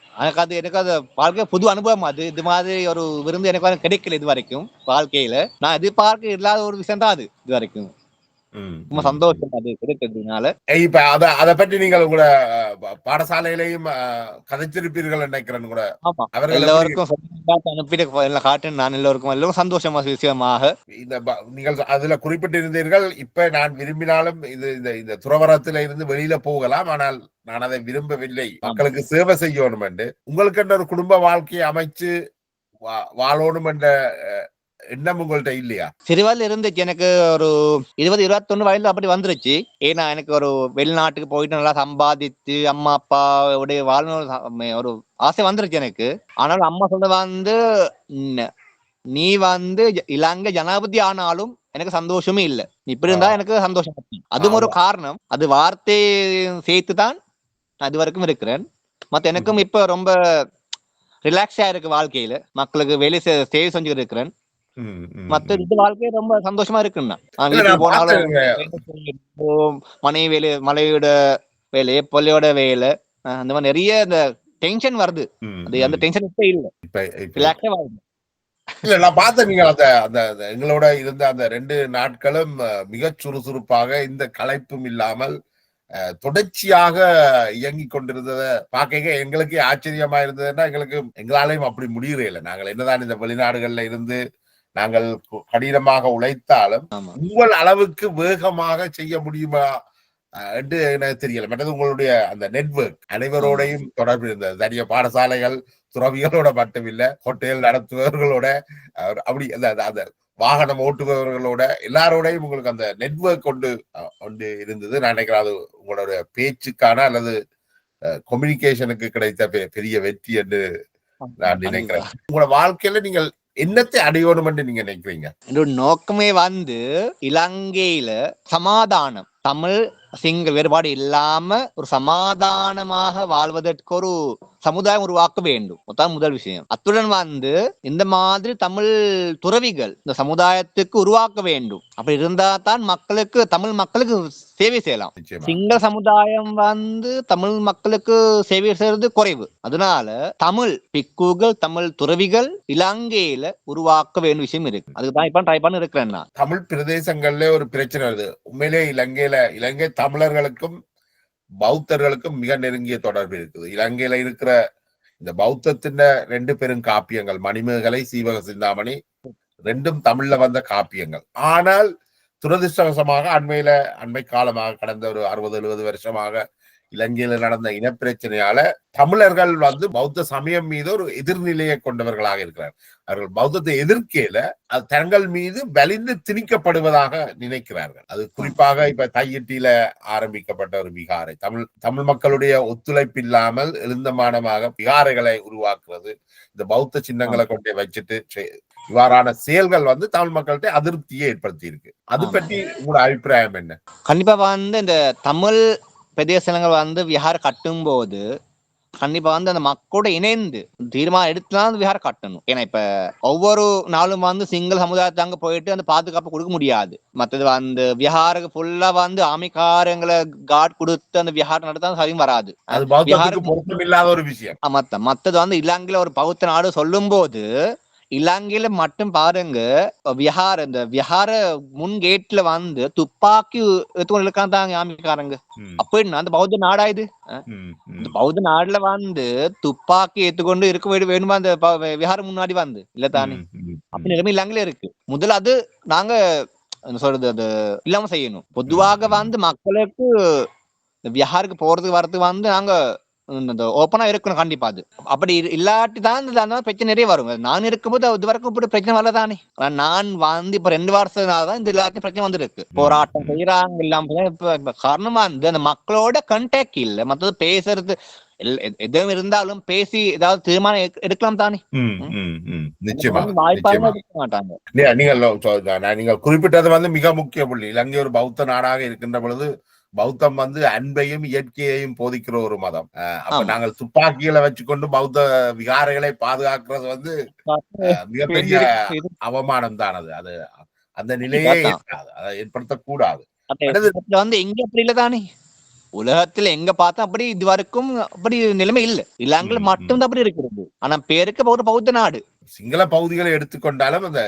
எனக்கு அது வாழ்க்கை புது அனுபவம். அது இது மாதிரி ஒரு விருந்து எனக்கு கிடைக்கல இது வரைக்கும் வாழ்க்கையில. நான் எதிர்பார்க்க இல்லாத ஒரு விஷயம் தான் அது இது வரைக்கும். ரொம்ப சந்தோஷம் அது கிடைக்கிறதுனால. இப்ப அதை பற்றி நீங்கள் உங்களோட பாடசாலையிலையும் கதைச்சிருப்பீர்கள் நினைக்கிறேன் கூட. எல்லாருக்கும் அனுப்பிட்டு காட்டுன்னு நான் எல்லோருக்கும் சந்தோஷமா விஷயமாக நீங்கள் அதுல குறிப்பிட்டிருந்தீர்கள். இப்ப நான் விரும்பினாலும் இந்த துறவரத்தில இருந்து வெளியில போகலாம், ஆனால் நான் அதை விரும்பவில்லை, மக்களுக்கு சேவை செய்யணும் என்று. உங்களுக்கு ஒரு குடும்ப வாழ்க்கையை அமைச்சு வாழணும் என்ற எண்ணம் உங்கள்கிட்ட இல்லையா? சிறுவயதுல இருந்துச்சு. எனக்கு ஒரு 20-21 வயதுல அப்படி வந்துருச்சு. ஏன்னா எனக்கு ஒரு வெளிநாட்டுக்கு போயிட்டு நல்லா சம்பாதித்து அம்மா அப்பா வாழணும் ஒரு ஆசை வந்துருச்சு எனக்கு. ஆனாலும் அம்மா சொல்ல வந்து நீ வந்து இலங்கை ஜனாதிபதி ஆனாலும் எனக்கு சந்தோஷமே இல்லை, இப்படி இருந்தா எனக்கு சந்தோஷம். அதுவும் ஒரு காரணம். அது வார்த்தை சேர்த்துதான் நான் இது வரைக்கும் இருக்கிறேன். மத்த எனக்கும் இப்ப ரொம்ப ரிலாக்ஸா இருக்கு வாழ்க்கையில. மக்களுக்கு வேலை சேவை செஞ்சு இருக்கிறேன். மத்த இது வாழ்க்கையே ரொம்ப சந்தோஷமா இருக்குன்னா போனாலும் மனைவியோட வேலை பொல்லையோட வேலை அந்த மாதிரி நிறைய இந்த டென்ஷன் வருது. அந்த டென்ஷன் இப்ப இல்ல, ரிலாக்ஸா வருது. இல்ல நான் பார்த்தேன், நீங்க அந்த எங்களோட இருந்த அந்த 2 நாட்களும் மிக சுறுசுறுப்பாக இந்த களைப்பும் இல்லாமல் தொடர்ச்சியாக இயங்கி கொண்டிருந்ததை பார்க்க எங்களுக்கே ஆச்சரியமா இருந்ததுன்னா, எங்களாலையும் அப்படி முடியவே இல்லை. நாங்கள் என்னதான் இந்த வெளிநாடுகள்ல இருந்து நாங்கள் கடினமாக உழைத்தாலும் உங்கள் அளவுக்கு வேகமாக செய்ய முடியுமா என்று எனக்கு தெரியல. மற்றது உங்களுடைய அந்த நெட்வொர்க் அனைவரோடையும் தொடர்பு இருந்தது. தனிய பாடசாலைகள் துறவிகளோட மட்டுமில்லை, ஹோட்டல் நடத்துபவர்களோட, அப்படி அந்த வாகனம் ஓட்டுபவர்களோட எல்லாரோடையும் உங்களுக்கு அந்த நெட்வொர்க் கொண்டு இருந்தது. நான் நினைக்கிறேன் அது உங்களுடைய பேச்சுக்கான அல்லது கம்யூனிகேஷனுக்கு கிடைத்த பெரிய வெற்றி என்று நான் நினைக்கிறேன். உங்களோட வாழ்க்கையில நீங்கள் என்னத்தை அடையணும் என்று நீங்க நினைக்கிறீங்க? என்னோட நோக்கமே வந்து இலங்கையில சமாதானம், தமிழ் சிங்கள வேறுபாடு இல்லாம ஒரு சமாதானமாக வாழ்வதற்கு ஒரு சமுதாயம் உருவாக்க வேண்டும். அதான் முதல் விஷயம். அத்துடன் வந்து இந்த மாதிரி தமிழ் துறவிகள் இந்த சமுதாயத்துக்கு உருவாக்க வேண்டும். அப்படி இருந்தா தான் தமிழ் மக்களுக்கு சேவை செய்யலாம். சிங்கள சமுதாயம் வந்து தமிழ் மக்களுக்கு சேவை செய்யறது குறைவு. அதனால தமிழ் பிக்குகள், தமிழ் துறவிகள் இலங்கையில உருவாக்க வேண்டிய விஷயம் இருக்கு. அதுக்குதான் இப்ப ட்ரை பண்ணி இருக்கிறேன். நான் தமிழ் பிரதேசங்கள்ல ஒரு பிரச்சனை வருது. உண்மையிலே இலங்கை தமிழர்களுக்கும் பௌத்தர்களுக்கும் மிக நெருங்கிய தொடர்பு இருக்குது. இலங்கையில இருக்கிற இந்த பௌத்தத்தின் 2 பெரும் காப்பியங்கள் மணிமேகலை, சீவக சிந்தாமணி, 2ம் தமிழ்ல வந்த காப்பியங்கள். ஆனால் துரதிருஷ்டவசமாக அண்மை காலமாக கடந்த ஒரு 60-70 வருஷமாக இலங்கையில நடந்த இனப்பிரச்சனையால தமிழர்கள் வந்து பௌத்த சமயம் மீது ஒரு எதிர்நிலையை கொண்டவர்களாக இருக்கிறார். அவர்கள் பௌத்தத்தை எதிர்க்கையில அது தங்கள் மீது வலிந்து திணிக்கப்படுவதாக நினைக்கிறார்கள். அது குறிப்பாக இப்ப தையிட்டியில ஆரம்பிக்கப்பட்ட ஒரு விகாரை, தமிழ் மக்களுடைய ஒத்துழைப்பு இல்லாமல் எழுந்தமானமாக விகாரைகளை உருவாக்குறது, இந்த பௌத்த சின்னங்களை கொண்டே வச்சுட்டு இவ்வாறான செயல்கள் வந்து தமிழ் மக்கள்கிட்ட அதிருப்தியை ஏற்படுத்தி இருக்கு. அது பற்றி உங்களோட அபிப்பிராயம் என்ன? கண்டிப்பா வந்து இந்த தமிழ் பிரதேசங்கள் வந்து விஹார கட்டும் போது கண்டிப்பா வந்து அந்த மக்களோட இணைந்து தீர்மானம் எடுத்துதான் அந்த விஹார கட்டணும். ஏன்னா இப்ப ஒவ்வொரு நாளும் வந்து சிங்கள சமுதாயத்தை அங்க போயிட்டு அந்த பாதுகாப்பு கொடுக்க முடியாது. மற்றது வந்து விஹாருக்கு ஃபுல்லா வந்து ஆமிக்காரங்களை காட் கொடுத்து அந்த விஹாரம் நடத்த சரியும் வராது. அது பௌத்தத்துக்கு பொருத்தமில்லாத ஒரு விஷயம். மத்தது வந்து இலங்கையில ஒரு பௌத்த நாடு சொல்லும் போது இலங்கையில மட்டும் பாருங்க, இந்த விஹார முன் கேட்ல வந்து துப்பாக்கி எடுத்துக்கொண்டு இருக்காங்க ஆமிக்காரங்க. அப்படின்னா அந்த பௌத்த நாடா இது? இந்த பௌத்த நாடுல வந்து துப்பாக்கி ஏத்துக்கொண்டு இருக்க வேணுமா அந்த விஹாரம் முன்னாடி வந்து? இல்ல தானே? அப்படி நிலைமை இலங்கையில இருக்கு. முதல்ல அது நாங்க சொல்றது அது இல்லாம செய்யணும். பொதுவாக வந்து மக்களுக்கு விஹாருக்கு போறதுக்கு வரதுக்கு வந்து நாங்க ஓப்பனா இருக்கணும். கண்டிப்பா அது அப்படி இல்லாட்டி தான் பிரச்சனை நிறைய வரும். நான் இருக்கும்போது இது வரைக்கும் இப்படி பிரச்சனை வரதானே. நான் வந்து இப்ப 2 வருஷத்துனாலதான் இந்த எல்லாத்தையும் பிரச்சனை வந்துருக்கு. போராட்டம் செய்யறாங்க இல்லாம காரணமா வந்து அந்த மக்களோட கண்டாக்ட் இல்ல. மற்றது பேசுறது எதுவும் இருந்தாலும் பேசி ஏதாவது தீர்மானம் எடுக்கலாம் தானே. வாய்ப்பாக எடுக்க மாட்டாங்க. நீங்கள் குறிப்பிட்டது வந்து மிக முக்கிய புள்ளி. இலங்கை ஒரு பௌத்த நாடாக இருக்கின்ற பொழுது பௌத்தம் வந்து அன்பையும் இயற்கையையும் போதிக்கிற ஒரு மதம். அப்ப நாங்கள் துப்பாக்கிகளை வச்சுக்கொண்டு பௌத்த விகாரைகளை பாதுகாக்கிறது வந்து மிகப்பெரிய அவமானம் தான். அது அந்த நிலையே அதை ஏற்படுத்தக்கூடாது. வந்து எங்க அப்படி இல்லதானே, உலகத்துல எங்க பார்த்தா அப்படி இது வரைக்கும் அப்படி நிலைமை இல்ல. இலங்கையில மட்டும்தான் அப்படி இருக்கிறது. ஆனா பேருக்கு ஒரு பௌத்த நாடு. சிங்கள பகுதிகளை எடுத்துக்கொண்டாலும் அந்த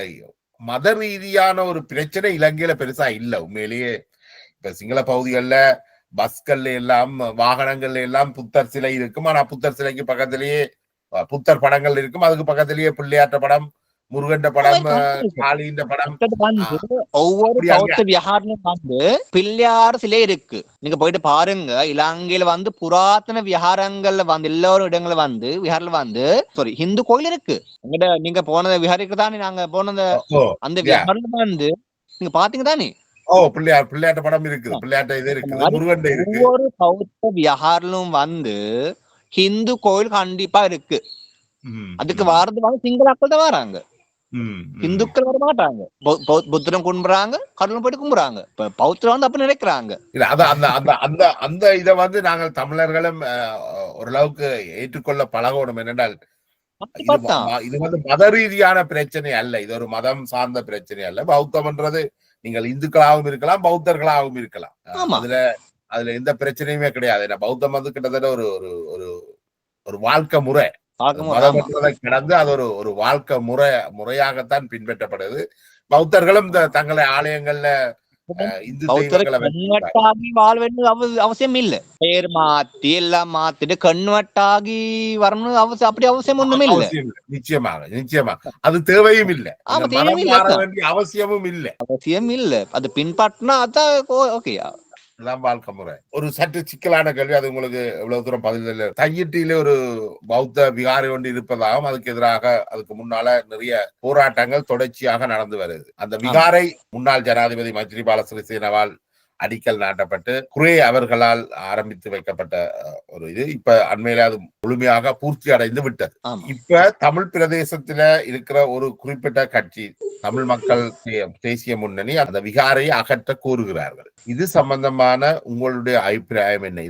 மத ரீதியான ஒரு பிரச்சனை இலங்கையில பெருசா இல்ல. உண்மையிலேயே இப்ப சிங்கள பகுதிகள்ல பஸ்கள்ல எல்லாம் வாகனங்கள்ல எல்லாம் புத்தர் சிலை இருக்கும். ஆனா புத்தர் சிலைக்கு பக்கத்திலேயே புத்தர் படங்கள் இருக்கும். அதுக்கு பக்கத்திலேயே பிள்ளையாட்ட படம், முருகண்ட படம், காளியின் படம். ஒவ்வொரு பௌத்த விஹாரிலும் வந்து பிள்ளையார் சிலை இருக்கு. நீங்க போயிட்டு பாருங்க. இலங்கையில வந்து புராதன விஹாரங்கள்ல வந்து எல்லாரும் இடங்கள்ல வந்து விஹாரில வந்து ஹிந்து கோயில் இருக்கு. நீங்க போன விஹாரிக்கு தானே நாங்க போனது. அந்த விஹாரில வந்து நீங்க பாத்தீங்க தானே. பிள்ளையாட்ட படம் இருக்குது, பிள்ளையாட்ட இது இருக்குது, முருகன் இருக்கு. ஒவ்வொரு பௌத்த விஹாரிலும் வந்து ஹிந்து கோயில் கண்டிப்பா இருக்கு. அதுக்கு வாரது வந்து சிங்களாக்கள் தான் வராங்க. இந்துக்கள் வர மாட்டாங்க. புத்தரம் கும்பிடுறாங்க, கடலும் போயிட்டு கும்பிடுறாங்க. இப்ப பௌத்தர் வந்து அப்ப நினைக்கிறாங்க. அந்த இதை வந்து நாங்கள் தமிழர்களும் ஓரளவுக்கு ஏற்றுக்கொள்ள பழகணும். என்னென்றால் இது வந்து மத ரீதியான பிரச்சனை அல்ல. இது ஒரு மதம் சார்ந்த பிரச்சனை அல்ல. பௌத்தம்ன்றது நீங்கள் இந்துக்களாகவும் இருக்கலாம், பௌத்தர்களாகவும் இருக்கலாம். அதுல எந்த பிரச்சனையுமே கிடையாது. ஏன்னா பௌத்தம் வந்து கிட்டத்தட்ட ஒரு வாழ்க்கை முறை. கடந்து அது ஒரு வாழ்க்கை முறையாகத்தான் பின்பற்றப்படுது. பௌத்தர்களும் தங்களை ஆலயங்கள்ல அவசியம் இல்ல. பேர் மாத்தி எல்லாம் மாத்திட்டு கன்வெர்ட்டாகி வரணும் அப்படி அவசியம் ஒண்ணுமே இல்ல. நிச்சயமாக அது தேவையும் இல்ல. அவசியமும் இல்ல. அது பின்பற்றினா அதான் ஓகே. வாழ்க்கை முறை. ஒரு சற்று சிக்கலான கேள்வி. அது உங்களுக்கு எவ்வளவு தூரம் பதில். தையிட்டியில ஒரு பௌத்த விகாரை ஒன்று இருப்பதாகவும் அதுக்கு எதிராக அதுக்கு முன்னால நிறைய போராட்டங்கள் தொடர்ச்சியாக நடந்து வருது. அந்த விகாரை முன்னாள் ஜனாதிபதி மைத்ரிபால சிறிசேனவால் அடிக்கல் நாட்டப்பட்டு குரே அவர்களால் ஆரம்பித்து வைக்கப்பட்ட ஒரு இது இப்ப அண்மையில அது முழுமையாக பூர்த்தி அடைந்து விட்டது. இப்ப தமிழ் பிரதேசத்துல இருக்கிற ஒரு குறிப்பிட்ட கட்சி, தமிழ் மக்கள் தேசிய முன்னணி, அந்த விகாரையை அகற்ற கோருகிறார்கள். இது சம்பந்தமான உங்களுடைய அபிப்பிராயம் என்ன?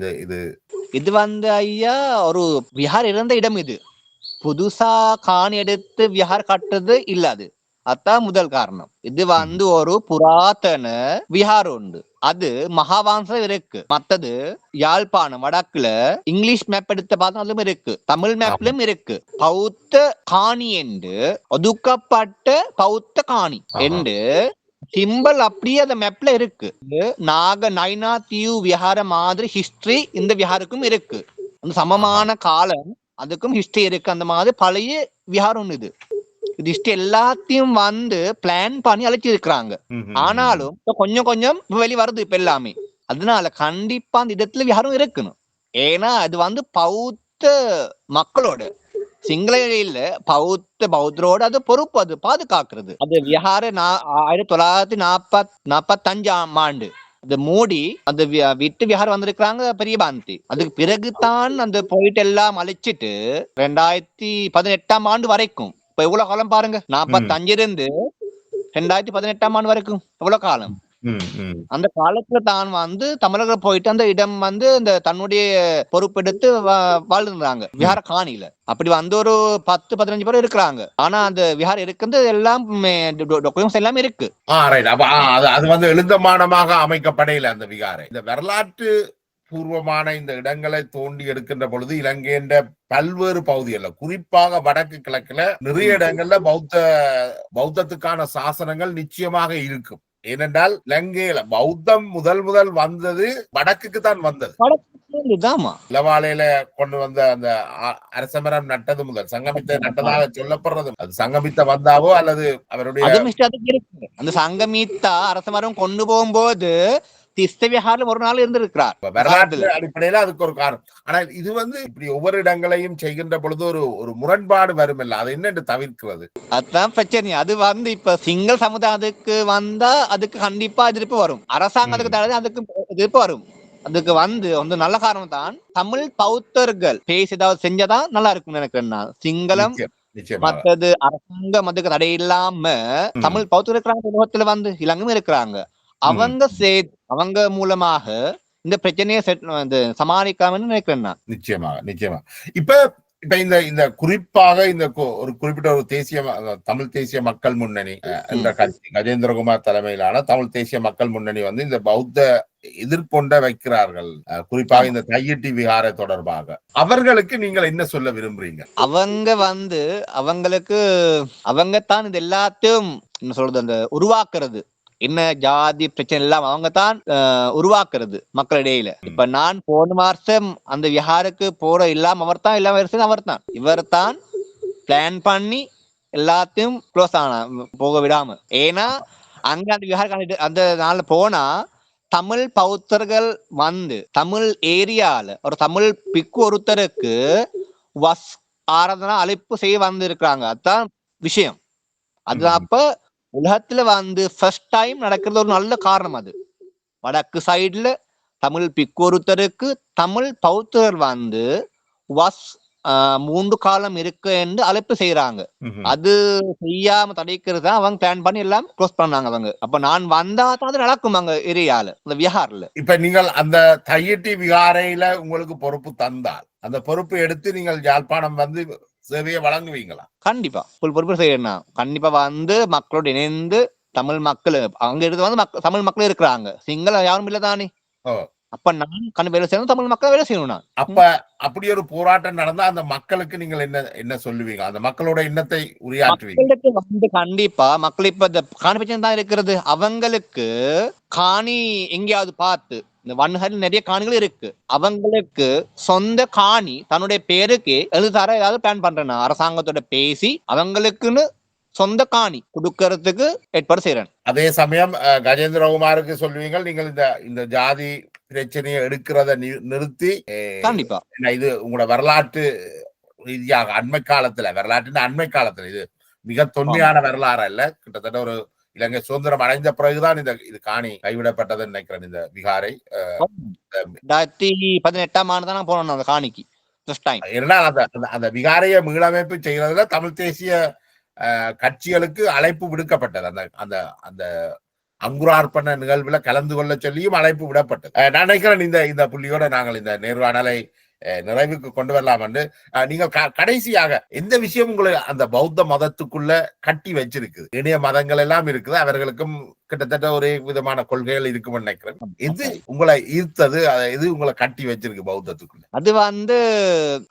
இது வந்து ஐயா ஒரு விஹார் இருந்த இடம். இது புதுசா காணி எடுத்து விஹார் கட்டுறது இல்லாது. அதான் முதல் காரணம். இது வந்து ஒரு புராதன விஹார் உண்டு. அது மகாவான்சம் இருக்கு. மத்தது யாழ்ப்பாணம் வடக்குல இங்கிலீஷ் மேப் எடுத்த பார்த்தா அதுவும் இருக்கு, தமிழ் மேப்லயும் இருக்கு. பௌத்த காணி என்று ஒதுக்கப்பட்ட பௌத்த காணி என்று சிம்பிள் அப்படியே அந்த மேப்ல இருக்கு. நாக நைனா தீவு விஹார மாதிரி ஹிஸ்டரி இந்த விஹாருக்கும் இருக்கு. அந்த சமமான காலம் அதுக்கும் ஹிஸ்டரி இருக்கு. அந்த மாதிரி பழைய விஹாரம் இது. இது எல்லாத்தையும் வந்து பிளான் பண்ணி அழைச்சி இருக்கிறாங்க. ஆனாலும் கொஞ்சம் கொஞ்சம் வெளி வருது இப்ப எல்லாமே. அதனால கண்டிப்பா அந்த இடத்துல விஹாரம் இருக்கணும். ஏன்னா அது வந்து பௌத்த மக்களோட சிங்கள இல்ல பௌத்தரோட அது பொறுப்பு, அது பாதுகாக்கிறது. அது விஹார 1945 ஆண்டு அந்த மோடி அந்த விட்டு விஹாரம் வந்திருக்கிறாங்க பெரிய பாந்தி. அதுக்கு பிறகுதான் அந்த போயிட்டு எல்லாம் அழிச்சிட்டு 2018 ஆண்டு வரைக்கும் இப்ப எவ்வளவு காலம் பாருங்க, 45 இருந்து 2018 ஆண்டு வரைக்கும் எவ்வளவு காலம். அந்த காலத்துல தான் வந்து தமிழர்கள் போயிட்டு அந்த இடம் வந்து இந்த தன்னுடைய பொறுப்பெடுத்து வாழ்ந்துருந்தாங்க விஹார காணியில. அப்படி வந்து ஒரு 10-15 பேர் இருக்கிறாங்க. ஆனா அந்த விஹாரம் இருக்கிறது எல்லாம் டாக்குமெண்ட்ஸ் எல்லாம் இருக்கு. அது வந்து எழுந்தமானமாக அமைக்கப்படையில அந்த விகாரை. இந்த வரலாற்று பூர்வமான இந்த இடங்களை தோண்டி எடுக்கின்ற பொழுது இலங்கையின் பல்வேறு பகுதிகள்ல, குறிப்பாக வடக்கு கிழக்குல நிறைய இடங்கள்ல பௌத்தத்துக்கான சாசனங்கள் நிச்சயமாக இருக்கும். ஏனென்றால் இலங்கையில பௌத்தம் முதல் வந்தது வடக்குக்கு தான் வந்தது. இளவாலையில கொண்டு வந்த அந்த அரசமரம் நட்டது முதல் சங்கமித்த நட்டதாக சொல்லப்படுறது, அது சங்கமித்த வந்தாவோ அல்லது அவருடைய அந்த சங்கமித்தா அரசமரம் கொண்டு போகும்போது திஸ்தவிஹாரில் ஒரு நாள் இருந்திருக்கிறார். வரலாற்று அடிப்படையில அதுக்கு ஒரு காரணம். ஆனா இது வந்து இப்படி ஒவ்வொரு இடங்களையும் செய்கின்ற பொழுது ஒரு முரண்பாடு வரும் இல்ல, அது என்னன்னு தவிர்க்கிறது? அதுதான் பிரச்சனை. அது வந்து இப்ப சிங்கள சமுதாயத்துக்கு வந்தா அதுக்கு கண்டிப்பா எதிர்ப்பு வரும், அரசாங்கத்துக்கு அதுக்கு எதிர்ப்பு வரும். அதுக்கு வந்து நல்ல காரணம் தான். தமிழ் பௌத்தர்கள் பேசி ஏதாவது செஞ்சதான் நல்லா இருக்கும் நினைக்கிறேன் நான். சிங்களம் மற்றது அரசாங்கம் அதுக்கு தடை இல்லாம தமிழ் பௌத்தர் இருக்கிறாங்க உலகத்துல வந்து இலங்கையும் இருக்கிறாங்க. அவங்க மூலமாக இந்த பிரச்சனையை சமாளிக்காமன்னு நினைக்கிறேன் நான். நிச்சயமா. இப்ப இந்த குறிப்பாக இந்த ஒரு குறிப்பிட்ட ஒரு தமிழ் தேசிய மக்கள் முன்னணி என்ற கட்சி, கஜேந்திரகுமார் தலைமையிலான தமிழ் தேசிய மக்கள் முன்னணி வந்து இந்த பௌத்த எதிர்கொண்ட வைக்கிறார்கள், குறிப்பாக இந்த தையிட்டி விகாரை தொடர்பாக. அவர்களுக்கு நீங்கள் என்ன சொல்ல விரும்புறீங்க? அவங்க வந்து அவங்க தான் இது எல்லாத்தையும் என்ன சொல்றது, அந்த உருவாக்குறது, என்ன ஜாதி பிரச்சனை எல்லாம் அவங்க தான் உருவாக்குறது மக்களிடையில. இப்ப நான் போன மாசம் அந்த விஹாருக்கு போற இல்லாம அவர் தான் இவர் தான் பிளான் பண்ணி எல்லாத்தையும் க்ளோஸ் ஆனா போக விடாம. ஏன்னா அங்க அந்த விஹாருக்கு அந்த நாள்ல போனா தமிழ் பௌத்தர்கள் வந்து தமிழ் ஏரியால ஒரு தமிழ் பிக்கு ஒருத்தருக்கு வஸ் ஆராதனா அழைப்பு செய்ய வந்து இருக்கிறாங்க. அதுதான் விஷயம். அது அப்ப உலகத்துல வந்து ஃபர்ஸ்ட் டைம் நடக்கிறது ஒரு நல்ல காரணம். அது வடக்கு சைடுல தமிழ் பிக்கு ஒருத்தருக்கு தமிழ் பௌத்தர் வந்து வஸ் 3 காலம் இருக்கு என்று அழைப்பு செய்யறாங்க. அது செய்யாம தடைக்கிறது தான் அவங்க பிளான் பண்ணி எல்லாம் க்ளோஸ் பண்ணாங்க அவங்க. அப்ப நான் வந்தா தான் அது நடக்கும் அங்க ஏரியால, அந்த விஹார்ல. இப்ப நீங்கள் அந்த தையிட்டி விகாரையில உங்களுக்கு பொறுப்பு தந்தால் அந்த பொறுப்பு எடுத்து நீங்கள் யாழ்ப்பாணம் வந்து சேவையை வழங்குவீங்களா? கண்டிப்பா பொறுப்பு செய்யணும். கண்டிப்பா வந்து மக்களோட இணைந்து தமிழ் மக்கள் அங்க இருந்து வந்து தமிழ் மக்கள் இருக்கிறாங்க, சிங்கள யாரும் இல்ல தானே. அப்ப நான் வேலை செய்யணும், தமிழ் மக்கள் வேலை செய்யணும். நான் அப்ப அப்படி ஒரு போராட்டம் நடந்தா அந்த மக்களுக்கு நீங்கள் என்ன சொல்லுவீங்க? அந்த மக்களோட எண்ணத்தை உரையாற்றுவீங்க? மக்களுக்கு வந்து கண்டிப்பா மக்கள் இப்ப இந்த காணி பிரச்சனை தான் இருக்கிறது. அவங்களுக்கு காணி எங்கேயாவது பார்த்து, இந்த வன்ஹரில் நிறைய காணிகள் இருக்கு, அவங்களுக்கு சொந்த காணி தன்னுடைய பேருக்கு எழுதார ஏதாவது பிளான் பண்றேன் அரசாங்கத்தோட பேசி அவங்களுக்குன்னு சொந்த காணி கொடுக்கறதுக்கு ஏற்பாடு செய்யறேன். அதே சமயம் கஜேந்திரகுமாருக்கு சொல்லுவீங்க, நீங்கள் இந்த ஜாதி பிரச்சனையை எடுக்கிறத நிறுத்தி கண்டிப்பா இது உங்களோட வரலாற்று ரீதியாக அண்மை காலத்துல இது மிக தொன்மையான வரலாறு அல்ல, கிட்டத்தட்ட ஒரு இலங்கை சுதந்திரம் அடைந்த பிறகுதான் இது காணி கைவிடப்பட்டதுன்னு நினைக்கிறேன். இந்த விகாரை 2018 ஆண்டு தான் போனோம் அந்த காணிக்கு. அந்த விகாரையை மீளமைப்பு செய்யறதுல தமிழ் தேசிய கட்சிகளுக்கு அழைப்பு விடுக்கப்பட்டது. அந்த அந்த அங்குரார்ப்பண நிகழ்வுல கலந்து கொள்ள சொல்லியும் அழைப்பு விடப்பட்டது. நான் நினைக்கிறேன் இந்த புள்ளியோட நாங்கள் இந்த நேர்காணலை நிறைவுக்கு கொண்டு வரலாம் என்று. நீங்க கடைசியாக எந்த விஷயம் உங்களை அந்த பௌத்த மதத்துக்குள்ள கட்டி வச்சிருக்குது? இணைய மதங்கள் எல்லாம் இருக்குது, அவர்களுக்கும் கிட்டத்தட்ட ஒரே விதமான கொள்கைகள் இருக்கும்னு நினைக்கிறேன். எது உங்களை ஈர்த்தது, எது உங்களை கட்டி வச்சிருக்கு பௌத்தத்துக்குள்ள? அது வந்து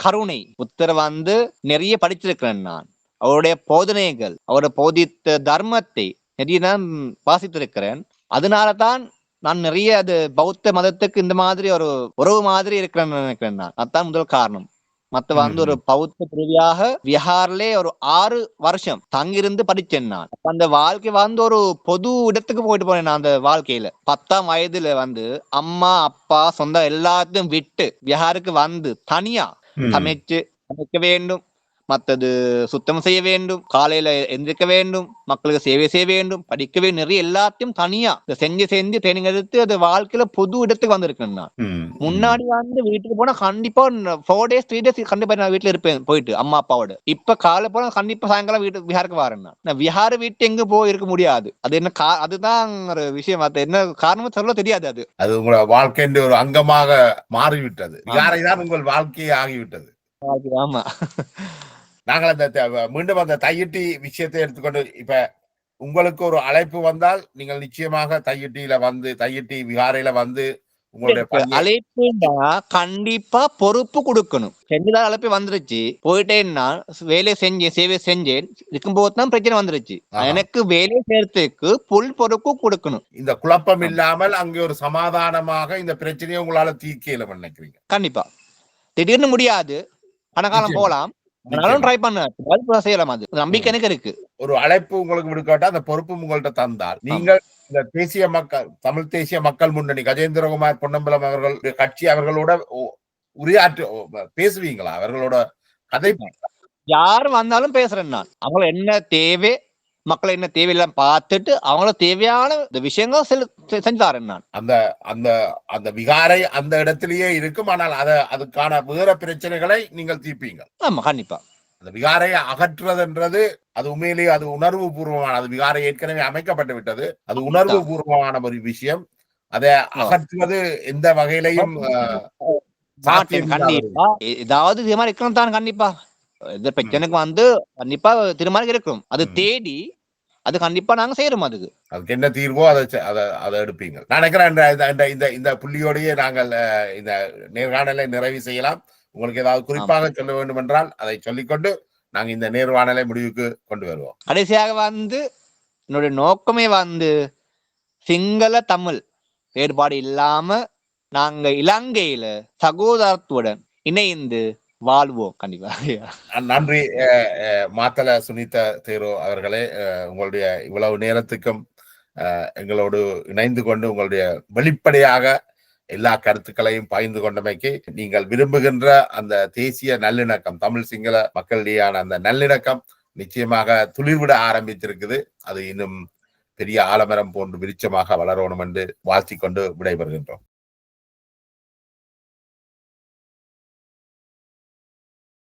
கருணை. புத்தர் வந்து நிறைய படிச்சிருக்கிறேன் நான், அவருடைய போதனைகள், அவருடைய போதித்த தர்மத்தை நிறைய நான் வாசித்திருக்கிறேன். அதனாலதான் நான் நிறைய அது பௌத்த மதத்துக்கு இந்த மாதிரி ஒரு உறவு மாதிரி இருக்கிறேன்னு நினைக்கிறேன் நான். அதுதான் முதல் காரணம். மத்த வந்து ஒரு பௌத்த பிரிவியாக விஹார்லே ஒரு 6 வருஷம் தங்கியிருந்து படிச்சேன் நான். அந்த வாழ்க்கை வந்து ஒரு பொது இடத்துக்கு போயிட்டு போனேன் நான். அந்த வாழ்க்கையில 10ஆம் வயதுல வந்து அம்மா அப்பா சொந்தம் எல்லாத்தையும் விட்டு விஹாருக்கு வந்து தனியா சமைக்க வேண்டும், மத்தது சுத்தம் செய்ய வேண்டும், காலையில எந்திரிக்க வேண்டும், மக்களுக்கு சேவை செய்ய வேண்டும், படிக்க வேண்டும், நிறைய எல்லாத்தையும் தனியா செஞ்சு ட்ரைனிங் எடுத்து அது வாழ்க்கையில பொது இடத்துக்கு வந்திருக்கேன் நான். முன்னாடி வந்து வீட்டுக்கு போனா கண்டிப்பா 4 days 3 days கண்டிப்பா நான் வீட்டுல இருப்பேன் போயிட்டு அம்மா அப்பாவோட. இப்ப காலை போனா கண்டிப்பா சாயங்காலம் விஹாருக்கு வரேன் நான். விஹார வீட்டு எங்க போய் இருக்க முடியாது. அது என்ன அதுதான் ஒரு விஷயம். அது என்ன காரணம் சொல்ல தெரியாது. அது உங்களோட வாழ்க்கையின் ஒரு அங்கமாக மாறிவிட்டது. விஹாரை தான் உங்கள் வாழ்க்கையே ஆகிவிட்டது. ஆமா. நாங்கள் அந்த மீண்டும் அந்த தையிட்டி விஷயத்தை எடுத்துக்கொண்டு இப்ப உங்களுக்கு ஒரு அழைப்பு வந்தால் நீங்கள் நிச்சயமாக தையிட்டி விஹாரையில வந்து உங்களுடைய அழைப்புண்டா கண்டிப்பா பொறுப்பு கொடுக்கணும். செஞ்சுதான் அழைப்பு வந்துருச்சு, போயிட்டேன்னா வேலை செஞ்சேன், சேவை செஞ்சேன் இருக்கும்போது தான் பிரச்சனை வந்துருச்சு. எனக்கு வேலை செய்யறதுக்கு புல் பொறுப்பு கொடுக்கணும். இந்த குழப்பம் இல்லாமல் அங்கே ஒரு சமாதானமாக இந்த பிரச்சனையை உங்களால தீர்க்க நினைக்கிறீங்க? கண்டிப்பா. திடீர்னு முடியாது, பணக்காலம் போலாம், ட்ரை பண்ண செய்யலாம். அது நம்பிக்கை எனக்கு இருக்கு. ஒரு அழைப்பு உங்களுக்கு விடுக்காட்டா அந்த பொறுப்பு உங்கள்கிட்ட தந்தால் நீங்கள் இந்த தேசிய மக்கள் தமிழ் தேசிய மக்கள் முன்னணி கஜேந்திரகுமார் பொன்னம்பலம் அவர்கள் கட்சி அவர்களோட பேசுவீங்களா? அவர்களோட கதை யாரு வந்தாலும் பேசுறேன் நான். அவங்க என்ன தேவை, மக்கள் என்ன தேவையெல்லாம் பார்த்துட்டு அவங்கள தேவையான விஷயங்கள் செஞ்சு தரேன் நான். அந்த அந்த அந்த விகாரை அந்த இடத்திலேயே இருக்கும். ஆனால் அதுக்கான வேற பிரச்சனைகளை நீங்கள் தீர்ப்பீங்க. ஆமா, கண்டிப்பா. அந்த விகாரை அகற்றுறதுன்றது அது உண்மையிலேயே அது உணர்வு பூர்வமான, அது விகாரை ஏற்கனவே அமைக்கப்பட்டு விட்டது, அது உணர்வு பூர்வமான ஒரு விஷயம். அதை அகற்றுவது எந்த வகையிலையும் கண்டிப்பா ஏதாவது இது மாதிரி இருக்கணும் தான். கண்டிப்பா இந்த பிரச்சனைக்கு வந்து கண்டிப்பா திருமணம் இருக்கும். அது தேடி அது கண்டிப்பா நாங்க செய்யறோம். அதுக்கு என்ன தீர்வோ அதை எடுப்பீங்க. நான் நினைக்கிறேன் இந்த புள்ளியோடையே நாங்கள் இந்த நேர்காணலை நிறைவு செய்யலாம். உங்களுக்கு ஏதாவது குறிப்பாக சொல்ல வேண்டும் என்றால் அதை சொல்லிக்கொண்டு நாங்க இந்த நேர்காணலை முடிவுக்கு கொண்டு வருவோம். கடைசியாக வந்து என்னுடைய நோக்கமே வந்து சிங்கள தமிழ் வேறுபாடு இல்லாம நாங்க இலங்கையில சகோதரத்துடன் இணைந்து வாழ்வோம். கண்டிப்பா. நன்றி மாத்தல சுனிதா தேரோ அவர்களே. உங்களுடைய இவ்வளவு நேரத்துக்கும் எங்களோடு இணைந்து கொண்டு உங்களுடைய வெளிப்படையாக எல்லா கருத்துக்களையும் பகிர்ந்து கொண்டமைக்கு, நீங்கள் விரும்புகின்ற அந்த தேசிய நல்லிணக்கம், தமிழ் சிங்கள மக்களிடையான அந்த நல்லிணக்கம் நிச்சயமாக துளிர்விட ஆரம்பித்திருக்குது. அது இன்னும் பெரிய ஆலமரம் போன்று விருட்சமாக வளரணும் என்று வாழ்த்திக் கொண்டு விடைபெறுகின்றோம்.